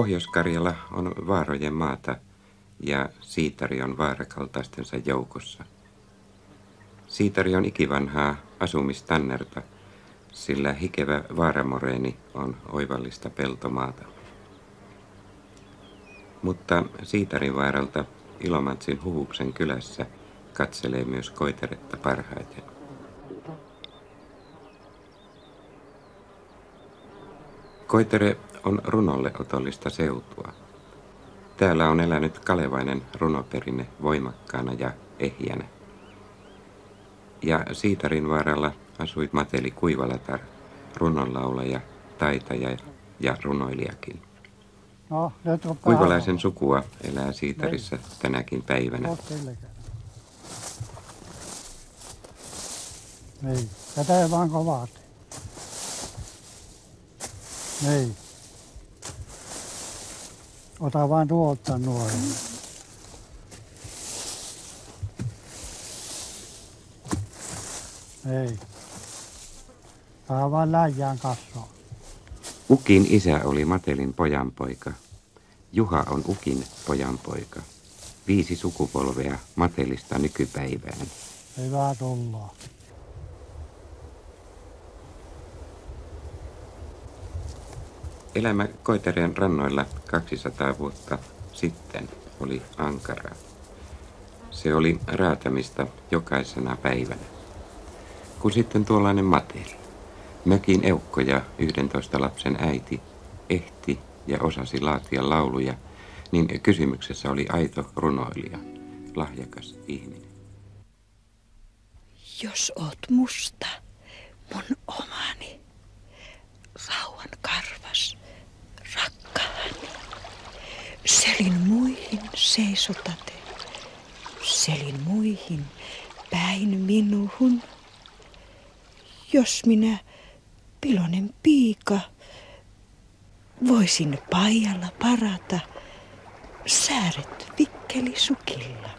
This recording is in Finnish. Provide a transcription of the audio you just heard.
Pohjois-Karjala on vaarojen maata ja Siitari on vaarakaltaistensa joukossa. Siitari on ikivanhaa asumistannerta, sillä hikevä vaaramoreeni on oivallista peltomaata. Mutta Siitarin vaaralta Ilomantsin Huhuksen kylässä katselee myös Koiteretta parhaiten. Koitere on runolle otollista seutua. Täällä on elänyt kalevainen runoperinne voimakkaana ja ehjänä. Ja Siitarin vaaralla asui Mateli Kuivalatar, runonlaulaja, taitaja ja runoilijakin. No, Kuivalaisen sukua elää Siitarissa tänäkin päivänä. Niin, käteen vaan kovasti. Niin. Ota vaan tuolta noin. Ei. Saa vaan läjään kasvaa. Ukin isä oli Matelin pojanpoika. Juha on Ukin pojanpoika. 5 sukupolvea Matelista nykypäivään. Hyvä tullaan. Elämä Koitereen rannoilla 200 vuotta sitten oli ankaraa. Se oli raatamista jokaisena päivänä. Kun sitten tuollainen Mateli, mökin eukko ja 11 lapsen äiti, ehti ja osasi laatia lauluja, niin kysymyksessä oli aito runoilija, lahjakas ihminen. Jos oot musta, mun omani, rauhan karvas, rakkaani, selin muihin seisotate, selin muihin päin minuhun. Jos minä, pilonen piika, voisin paijalla parata, sääret vikkeli sukilla.